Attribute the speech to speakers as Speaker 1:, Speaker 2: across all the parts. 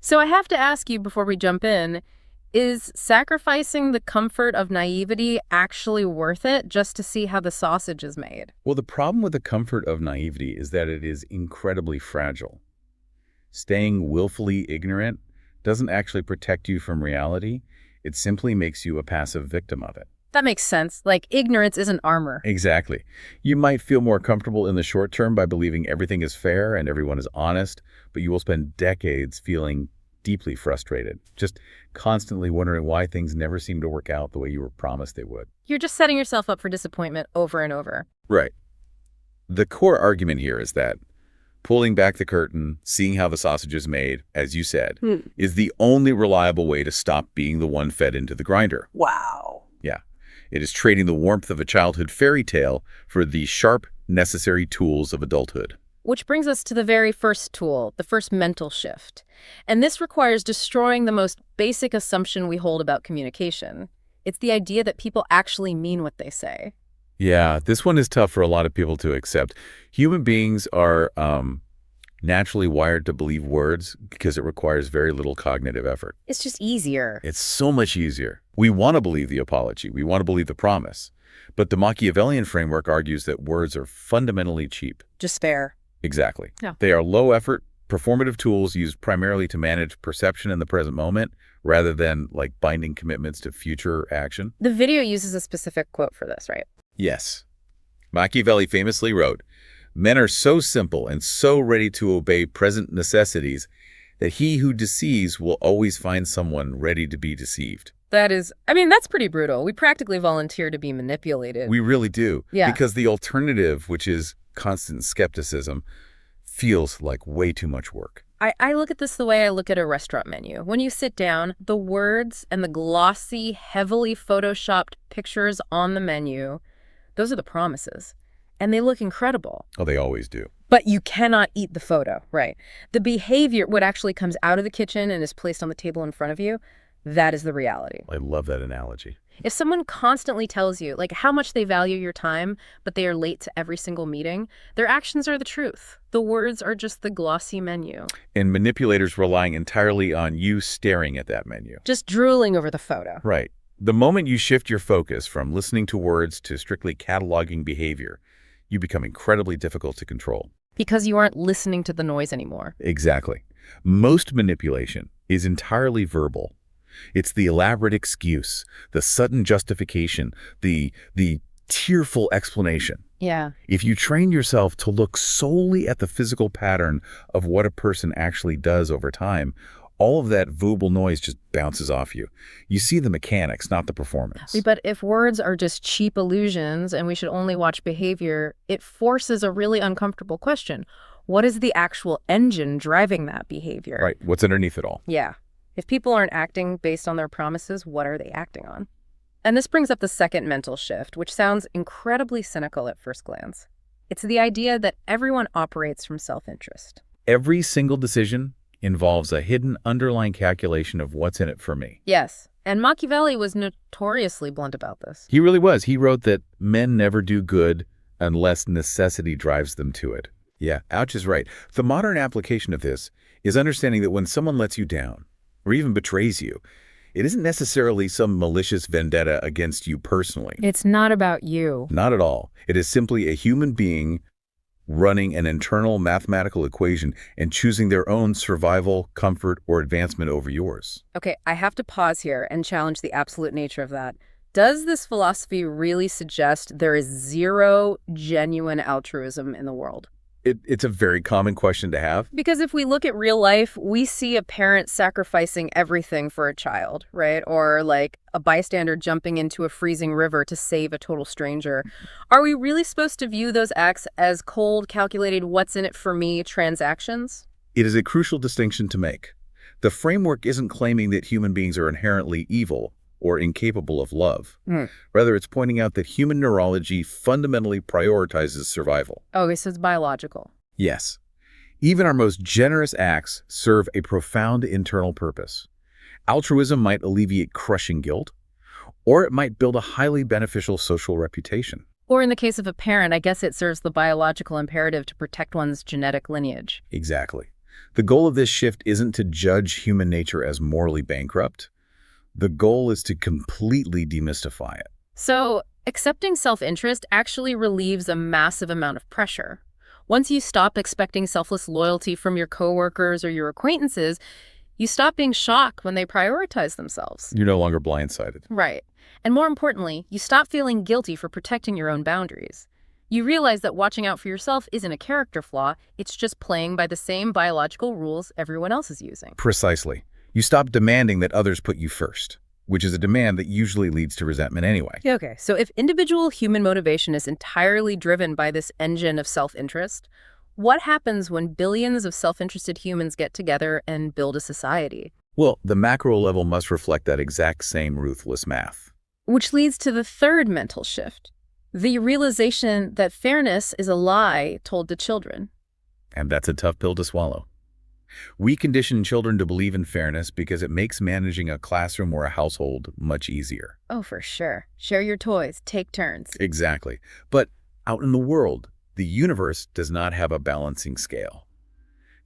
Speaker 1: So I have to ask you before we jump in, is sacrificing the comfort of naivety actually worth it just to see how the sausage is made?
Speaker 2: Well, the problem with the comfort of naivety is that it is incredibly fragile. Staying willfully ignorant doesn't actually protect you from reality. It simply makes you a passive victim of it.
Speaker 1: That makes sense. Like, ignorance isn't armor.
Speaker 2: Exactly. You might feel more comfortable in the short term by believing everything is fair and everyone is honest, but you will spend decades feeling deeply frustrated, just constantly wondering why things never seem to work out the way you were promised they would.
Speaker 1: You're just setting yourself up for disappointment over and over.
Speaker 2: Right. The core argument here is that pulling back the curtain, seeing how the sausage is made, as you said, is the only reliable way to stop being the one fed into the grinder.
Speaker 1: Wow.
Speaker 2: Yeah. It is trading the warmth of a childhood fairy tale for the sharp, necessary tools of adulthood.
Speaker 1: Which brings us to the very first tool, the first mental shift. And this requires destroying the most basic assumption we hold about communication. It's the idea that people actually mean what they say.
Speaker 2: Yeah, this one is tough for a lot of people to accept. Human beings are naturally wired to believe words because it requires very little cognitive effort.
Speaker 1: It's just easier.
Speaker 2: It's so much easier. We want to believe the apology. We want to believe the promise. But the Machiavellian framework argues that words are fundamentally cheap.
Speaker 1: Just fair.
Speaker 2: Exactly.
Speaker 1: Yeah.
Speaker 2: They are low-effort, performative tools used primarily to manage perception in the present moment rather than like binding commitments to future action.
Speaker 1: The video uses a specific quote for this, right?
Speaker 2: Yes. Machiavelli famously wrote, "Men are so simple and so ready to obey present necessities that he who deceives will always find someone ready to be deceived."
Speaker 1: That's pretty brutal. We practically volunteer to be manipulated.
Speaker 2: We really do.
Speaker 1: Yeah.
Speaker 2: Because the alternative, which is constant skepticism, feels like way too much work.
Speaker 1: I look at this the way I look at a restaurant menu. When you sit down, the words and the glossy, heavily photoshopped pictures on the menu, those are the promises. And they look incredible.
Speaker 2: Oh, they always do.
Speaker 1: But you cannot eat the photo, right? The behavior, what actually comes out of the kitchen and is placed on the table in front of you, that is the reality.
Speaker 2: I love that analogy.
Speaker 1: If someone constantly tells you, like, how much they value your time, but they are late to every single meeting, their actions are the truth. The words are just the glossy menu.
Speaker 2: And manipulators relying entirely on you staring at that menu.
Speaker 1: Just drooling over the photo.
Speaker 2: Right. The moment you shift your focus from listening to words to strictly cataloging behavior, you become incredibly difficult to control.
Speaker 1: Because you aren't listening to the noise anymore.
Speaker 2: Exactly. Most manipulation is entirely verbal. It's the elaborate excuse, the sudden justification, the tearful explanation.
Speaker 1: Yeah.
Speaker 2: If you train yourself to look solely at the physical pattern of what a person actually does over time, all of that verbal noise just bounces off you. You see the mechanics, not the performance.
Speaker 1: But if words are just cheap illusions and we should only watch behavior, it forces a really uncomfortable question. What is the actual engine driving that behavior?
Speaker 2: Right. What's underneath it all?
Speaker 1: Yeah. If people aren't acting based on their promises, what are they acting on? And this brings up the second mental shift, which sounds incredibly cynical at first glance. It's the idea that everyone operates from self-interest.
Speaker 2: Every single decision involves a hidden underlying calculation of what's in it for me.
Speaker 1: Yes, and Machiavelli was notoriously blunt about this.
Speaker 2: He really was. He wrote that men never do good unless necessity drives them to it. Yeah, Ouch is right. The modern application of this is understanding that when someone lets you down, or even betrays you, it isn't necessarily some malicious vendetta against you personally.
Speaker 1: It's not about you.
Speaker 2: Not at all. It is simply a human being running an internal mathematical equation and choosing their own survival, comfort, or advancement over yours.
Speaker 1: Okay, I have to pause here and challenge the absolute nature of that. Does this philosophy really suggest there is zero genuine altruism in the world?
Speaker 2: It's a very common question to have.
Speaker 1: Because if we look at real life, we see a parent sacrificing everything for a child, right? Or like a bystander jumping into a freezing river to save a total stranger. Are we really supposed to view those acts as cold, calculated, what's in it for me transactions?
Speaker 2: It is a crucial distinction to make. The framework isn't claiming that human beings are inherently evil or incapable of love. Rather, it's pointing out that human neurology fundamentally prioritizes survival.
Speaker 1: Okay, so it's biological.
Speaker 2: Yes. Even our most generous acts serve a profound internal purpose. Altruism might alleviate crushing guilt, or it might build a highly beneficial social reputation.
Speaker 1: Or in the case of a parent, I guess it serves the biological imperative to protect one's genetic lineage.
Speaker 2: Exactly. The goal of this shift isn't to judge human nature as morally bankrupt. The goal is to completely demystify it.
Speaker 1: So, accepting self-interest actually relieves a massive amount of pressure. Once you stop expecting selfless loyalty from your coworkers or your acquaintances, you stop being shocked when they prioritize themselves.
Speaker 2: You're no longer blindsided.
Speaker 1: Right. And more importantly, you stop feeling guilty for protecting your own boundaries. You realize that watching out for yourself isn't a character flaw, it's just playing by the same biological rules everyone else is using.
Speaker 2: Precisely. You stop demanding that others put you first, which is a demand that usually leads to resentment anyway.
Speaker 1: Okay, so if individual human motivation is entirely driven by this engine of self-interest, what happens when billions of self-interested humans get together and build a society?
Speaker 2: Well, the macro level must reflect that exact same ruthless math.
Speaker 1: Which leads to the third mental shift, the realization that fairness is a lie told to children.
Speaker 2: And that's a tough pill to swallow. We condition children to believe in fairness because it makes managing a classroom or a household much easier.
Speaker 1: Oh, for sure. Share your toys, take turns.
Speaker 2: Exactly. But out in the world, the universe does not have a balancing scale.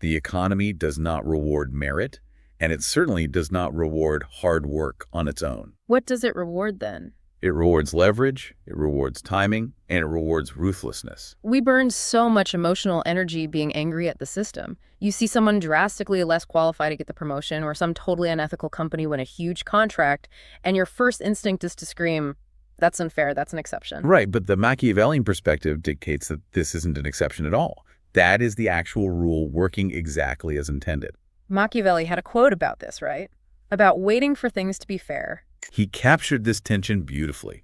Speaker 2: The economy does not reward merit, and it certainly does not reward hard work on its own.
Speaker 1: What does it reward then?
Speaker 2: It rewards leverage, it rewards timing, and it rewards ruthlessness.
Speaker 1: We burn so much emotional energy being angry at the system. You see someone drastically less qualified to get the promotion or some totally unethical company win a huge contract, and your first instinct is to scream, "That's unfair, that's an exception."
Speaker 2: Right, but the Machiavellian perspective dictates that this isn't an exception at all. That is the actual rule working exactly as intended.
Speaker 1: Machiavelli had a quote about this, right? About waiting for things to be fair.
Speaker 2: He captured this tension beautifully.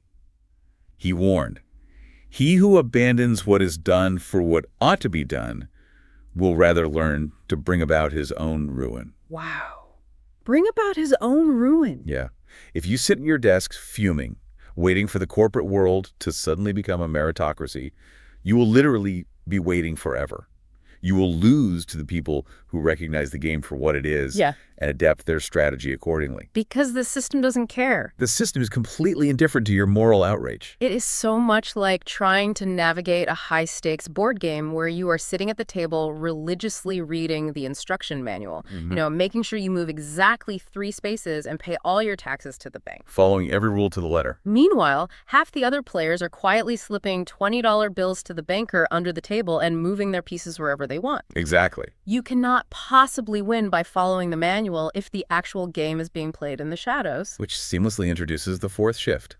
Speaker 2: He warned, "He who abandons what is done for what ought to be done will rather learn to bring about his own ruin."
Speaker 1: Wow. Bring about his own ruin.
Speaker 2: Yeah. If you sit at your desk fuming, waiting for the corporate world to suddenly become a meritocracy, you will literally be waiting forever. You will lose to the people who recognize the game for what it is and adapt their strategy accordingly.
Speaker 1: Because the system doesn't care.
Speaker 2: The system is completely indifferent to your moral outrage.
Speaker 1: It is so much like trying to navigate a high-stakes board game where you are sitting at the table religiously reading the instruction manual, making sure you move exactly 3 spaces and pay all your taxes to the bank.
Speaker 2: Following every rule to the letter.
Speaker 1: Meanwhile, half the other players are quietly slipping $20 bills to the banker under the table and moving their pieces wherever they want.
Speaker 2: Exactly.
Speaker 1: You cannot possibly win by following the manual if the actual game is being played in the shadows.
Speaker 2: Which seamlessly introduces the fourth shift.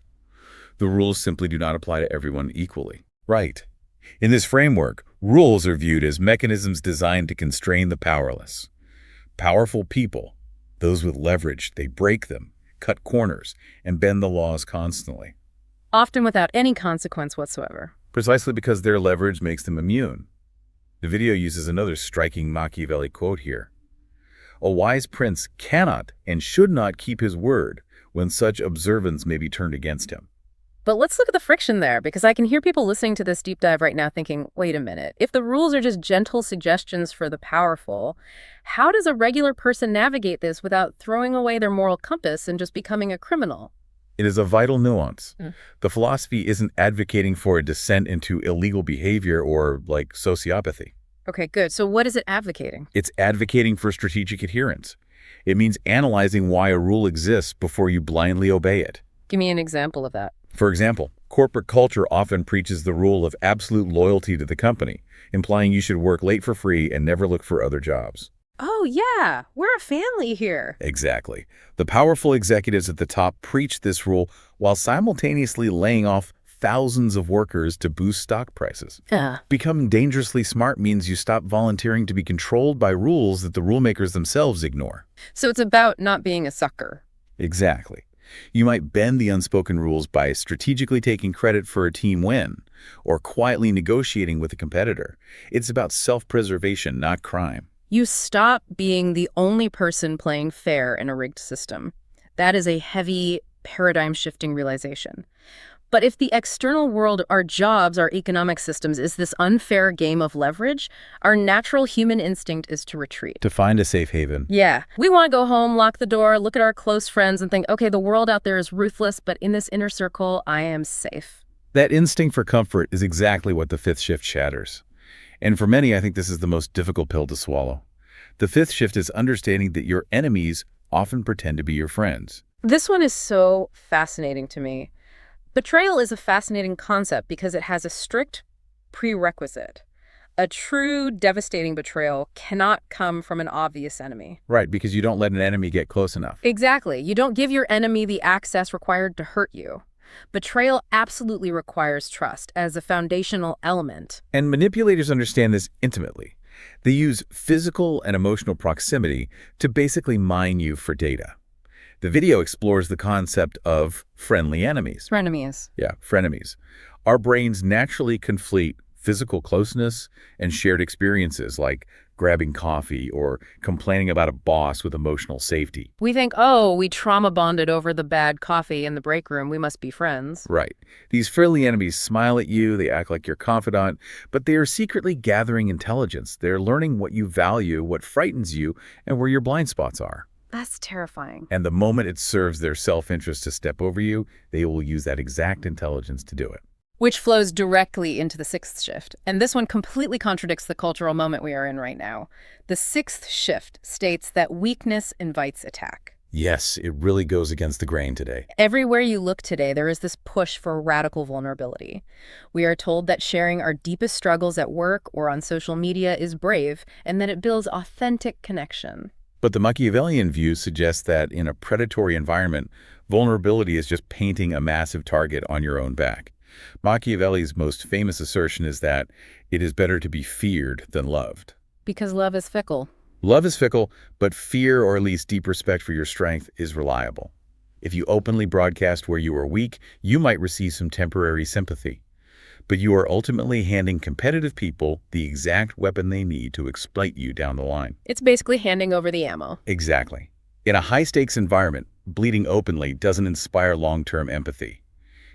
Speaker 2: The rules simply do not apply to everyone equally. Right. In this framework, rules are viewed as mechanisms designed to constrain the powerless. Powerful people, those with leverage, they break them, cut corners, and bend the laws constantly.
Speaker 1: Often without any consequence whatsoever.
Speaker 2: Precisely because their leverage makes them immune. The video uses another striking Machiavelli quote here. "A wise prince cannot and should not keep his word when such observance may be turned against him."
Speaker 1: But let's look at the friction there, because I can hear people listening to this deep dive right now thinking, wait a minute, if the rules are just gentle suggestions for the powerful, how does a regular person navigate this without throwing away their moral compass and just becoming a criminal?
Speaker 2: It is a vital nuance. The philosophy isn't advocating for a descent into illegal behavior or, like, sociopathy.
Speaker 1: Okay, good. So what is it advocating?
Speaker 2: It's advocating for strategic adherence. It means analyzing why a rule exists before you blindly obey it.
Speaker 1: Give me an example of that.
Speaker 2: For example, corporate culture often preaches the rule of absolute loyalty to the company, implying you should work late for free and never look for other jobs.
Speaker 1: Oh, yeah, we're a family here.
Speaker 2: Exactly. The powerful executives at the top preach this rule while simultaneously laying off thousands of workers to boost stock prices. Becoming dangerously smart means you stop volunteering to be controlled by rules that the rulemakers themselves ignore.
Speaker 1: So it's about not being a sucker.
Speaker 2: Exactly. You might bend the unspoken rules by strategically taking credit for a team win or quietly negotiating with a competitor. It's about self-preservation, not crime.
Speaker 1: You stop being the only person playing fair in a rigged system. That is a heavy, paradigm-shifting realization. But if the external world, our jobs, our economic systems, is this unfair game of leverage, our natural human instinct is to retreat.
Speaker 2: To find a safe haven.
Speaker 1: Yeah. We want to go home, lock the door, look at our close friends and think, okay, the world out there is ruthless, but in this inner circle, I am safe.
Speaker 2: That instinct for comfort is exactly what the fifth shift shatters. And for many, I think this is the most difficult pill to swallow. The fifth shift is understanding that your enemies often pretend to be your friends.
Speaker 1: This one is so fascinating to me. Betrayal is a fascinating concept because it has a strict prerequisite. A true devastating betrayal cannot come from an obvious enemy.
Speaker 2: Right, because you don't let an enemy get close enough.
Speaker 1: Exactly. You don't give your enemy the access required to hurt you. Betrayal absolutely requires trust as a foundational element.
Speaker 2: And manipulators understand this intimately. They use physical and emotional proximity to basically mine you for data. The video explores the concept of friendly enemies.
Speaker 1: Frenemies.
Speaker 2: Yeah, frenemies. Our brains naturally conflate physical closeness and shared experiences like grabbing coffee or complaining about a boss with emotional safety.
Speaker 1: We think, oh, we trauma bonded over the bad coffee in the break room. We must be friends.
Speaker 2: Right. These friendly enemies smile at you, they act like your confidant, but they are secretly gathering intelligence. They're learning what you value, what frightens you, and where your blind spots are.
Speaker 1: That's terrifying.
Speaker 2: And the moment it serves their self-interest to step over you, they will use that exact intelligence to do it.
Speaker 1: Which flows directly into the sixth shift. And this one completely contradicts the cultural moment we are in right now. The sixth shift states that weakness invites attack.
Speaker 2: Yes, it really goes against the grain today.
Speaker 1: Everywhere you look today, there is this push for radical vulnerability. We are told that sharing our deepest struggles at work or on social media is brave, and that it builds authentic connection.
Speaker 2: But the Machiavellian view suggests that in a predatory environment, vulnerability is just painting a massive target on your own back. Machiavelli's most famous assertion is that it is better to be feared than loved.
Speaker 1: Because love is fickle.
Speaker 2: Love is fickle, but fear, or at least deep respect for your strength, is reliable. If you openly broadcast where you are weak, you might receive some temporary sympathy. But you are ultimately handing competitive people the exact weapon they need to exploit you down the line.
Speaker 1: It's basically handing over the ammo.
Speaker 2: Exactly. In a high-stakes environment, bleeding openly doesn't inspire long-term empathy.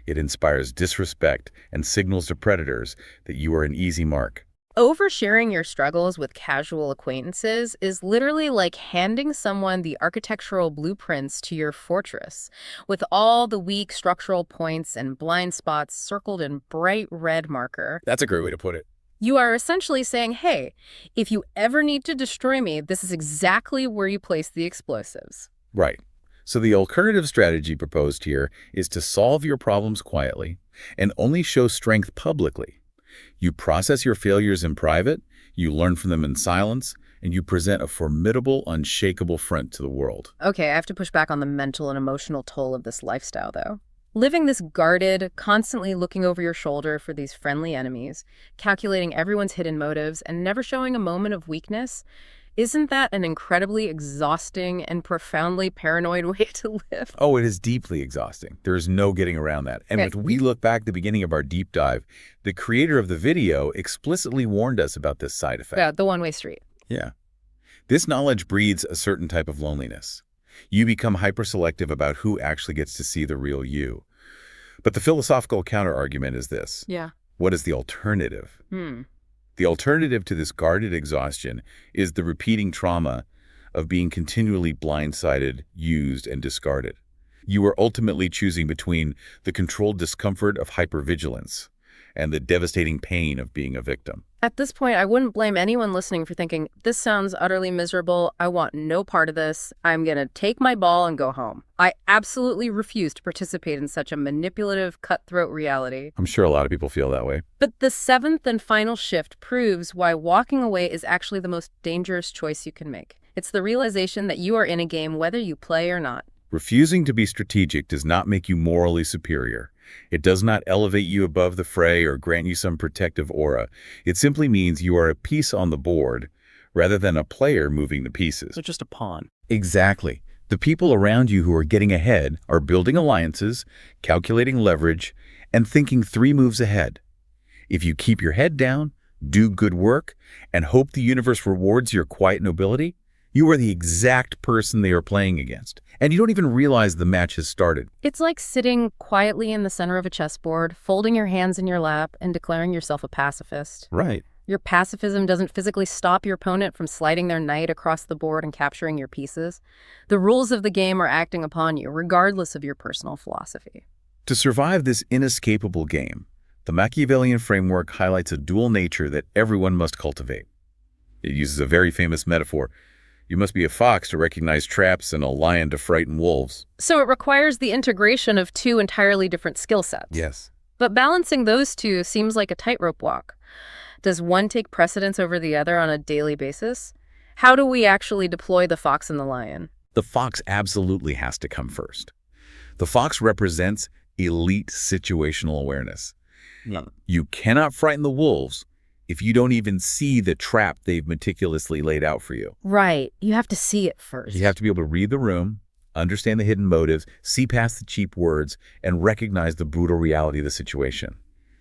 Speaker 2: It inspires disrespect and signals to predators that you are an easy mark.
Speaker 1: Oversharing your struggles with casual acquaintances is literally like handing someone the architectural blueprints to your fortress, with all the weak structural points and blind spots circled in bright red marker.
Speaker 2: That's a great way to put it.
Speaker 1: You are essentially saying, hey, if you ever need to destroy me, this is exactly where you place the explosives.
Speaker 2: Right. So the alternative strategy proposed here is to solve your problems quietly and only show strength publicly. You process your failures in private, you learn from them in silence, and you present a formidable, unshakable front to the world.
Speaker 1: Okay, I have to push back on the mental and emotional toll of this lifestyle, though. Living this guarded, constantly looking over your shoulder for these friendly enemies, calculating everyone's hidden motives, and never showing a moment of weakness, isn't that an incredibly exhausting and profoundly paranoid way to live?
Speaker 2: Oh, it is deeply exhausting. There is no getting around that. And if we look back at the beginning of our deep dive, the creator of the video explicitly warned us about this side effect.
Speaker 1: Yeah, the one-way street.
Speaker 2: Yeah. This knowledge breeds a certain type of loneliness. You become hyper-selective about who actually gets to see the real you. But the philosophical counter-argument is this.
Speaker 1: Yeah.
Speaker 2: What is the alternative? The alternative to this guarded exhaustion is the repeating trauma of being continually blindsided, used, and discarded. You are ultimately choosing between the controlled discomfort of hypervigilance and the devastating pain of being a victim.
Speaker 1: At this point, I wouldn't blame anyone listening for thinking, this sounds utterly miserable. I want no part of this. I'm going to take my ball and go home. I absolutely refuse to participate in such a manipulative, cutthroat reality.
Speaker 2: I'm sure a lot of people feel that way.
Speaker 1: But the seventh and final shift proves why walking away is actually the most dangerous choice you can make. It's the realization that you are in a game whether you play or not.
Speaker 2: Refusing to be strategic does not make you morally superior. It does not elevate you above the fray or grant you some protective aura. It simply means you are a piece on the board rather than a player moving the pieces.
Speaker 3: So just a pawn.
Speaker 2: Exactly. The people around you who are getting ahead are building alliances, calculating leverage, and thinking 3 moves ahead. If you keep your head down, do good work, and hope the universe rewards your quiet nobility, you are the exact person they are playing against, and you don't even realize the match has started.
Speaker 1: It's like sitting quietly in the center of a chessboard, folding your hands in your lap, and declaring yourself a pacifist.
Speaker 2: Right.
Speaker 1: Your pacifism doesn't physically stop your opponent from sliding their knight across the board and capturing your pieces. The rules of the game are acting upon you, regardless of your personal philosophy.
Speaker 2: To survive this inescapable game, the Machiavellian framework highlights a dual nature that everyone must cultivate. It uses a very famous metaphor. You must be a fox to recognize traps and a lion to frighten wolves.
Speaker 1: So it requires the integration of two entirely different skill sets.
Speaker 2: Yes.
Speaker 1: But balancing those two seems like a tightrope walk. Does one take precedence over the other on a daily basis? How do we actually deploy the fox and the lion?
Speaker 2: The fox absolutely has to come first. The fox represents elite situational awareness.
Speaker 1: Yeah.
Speaker 2: You cannot frighten the wolves if you don't even see the trap they've meticulously laid out for you.
Speaker 1: Right. You have to see it first.
Speaker 2: You have to be able to read the room, understand the hidden motives, see past the cheap words, and recognize the brutal reality of the situation.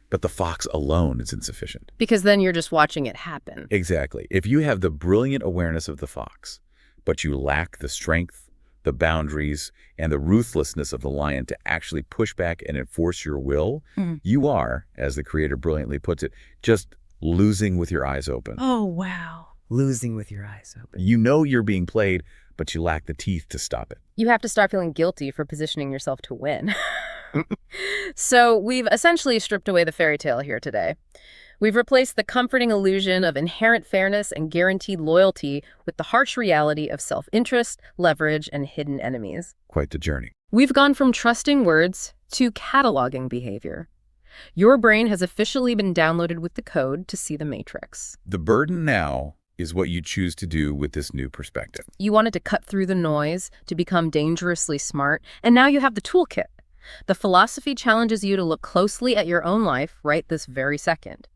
Speaker 2: But the fox alone is insufficient.
Speaker 1: Because then you're just watching it happen.
Speaker 2: Exactly. If you have the brilliant awareness of the fox, but you lack the strength, the boundaries, and the ruthlessness of the lion to actually push back and enforce your will, you are, as the creator brilliantly puts it, just losing with your eyes open.
Speaker 1: Oh, wow. Losing with your eyes open.
Speaker 2: You know you're being played, but you lack the teeth to stop it.
Speaker 1: You have to start feeling guilty for positioning yourself to win. So we've essentially stripped away the fairy tale here today. We've replaced the comforting illusion of inherent fairness and guaranteed loyalty with the harsh reality of self-interest, leverage, and hidden enemies.
Speaker 2: Quite the journey.
Speaker 1: We've gone from trusting words to cataloging behavior. Your brain has officially been downloaded with the code to see the matrix.
Speaker 2: The burden now is what you choose to do with this new perspective.
Speaker 1: You wanted to cut through the noise, to become dangerously smart, and now you have the toolkit. The philosophy challenges you to look closely at your own life right this very second.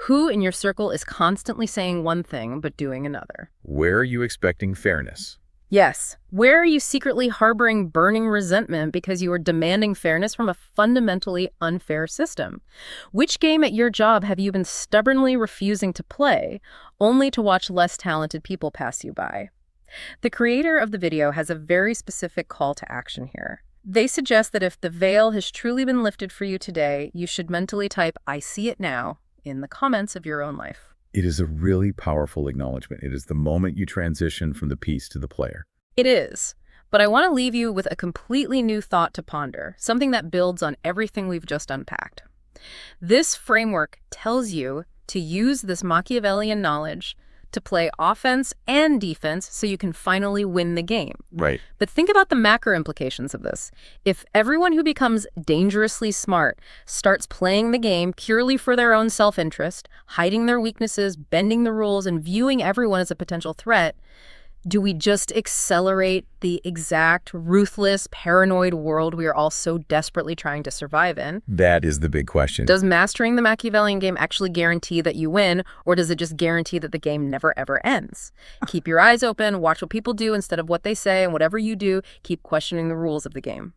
Speaker 1: Who in your circle is constantly saying one thing but doing another?
Speaker 2: Where are you expecting fairness?
Speaker 1: Yes. Where are you secretly harboring burning resentment because you are demanding fairness from a fundamentally unfair system? Which game at your job have you been stubbornly refusing to play, only to watch less talented people pass you by? The creator of the video has a very specific call to action here. They suggest that if the veil has truly been lifted for you today, you should mentally type, "I see it now," in the comments of your own life.
Speaker 2: It is a really powerful acknowledgement. It is the moment you transition from the piece to the player.
Speaker 1: It is. But I want to leave you with a completely new thought to ponder, something that builds on everything we've just unpacked. This framework tells you to use this Machiavellian knowledge to play offense and defense so you can finally win the game.
Speaker 2: Right.
Speaker 1: But think about the macro implications of this. If everyone who becomes dangerously smart starts playing the game purely for their own self-interest, hiding their weaknesses, bending the rules, and viewing everyone as a potential threat, do we just accelerate the exact ruthless, paranoid world we are all so desperately trying to survive in?
Speaker 2: That is the big question.
Speaker 1: Does mastering the Machiavellian game actually guarantee that you win, or does it just guarantee that the game never ever ends? Keep your eyes open, watch what people do instead of what they say, and whatever you do, keep questioning the rules of the game.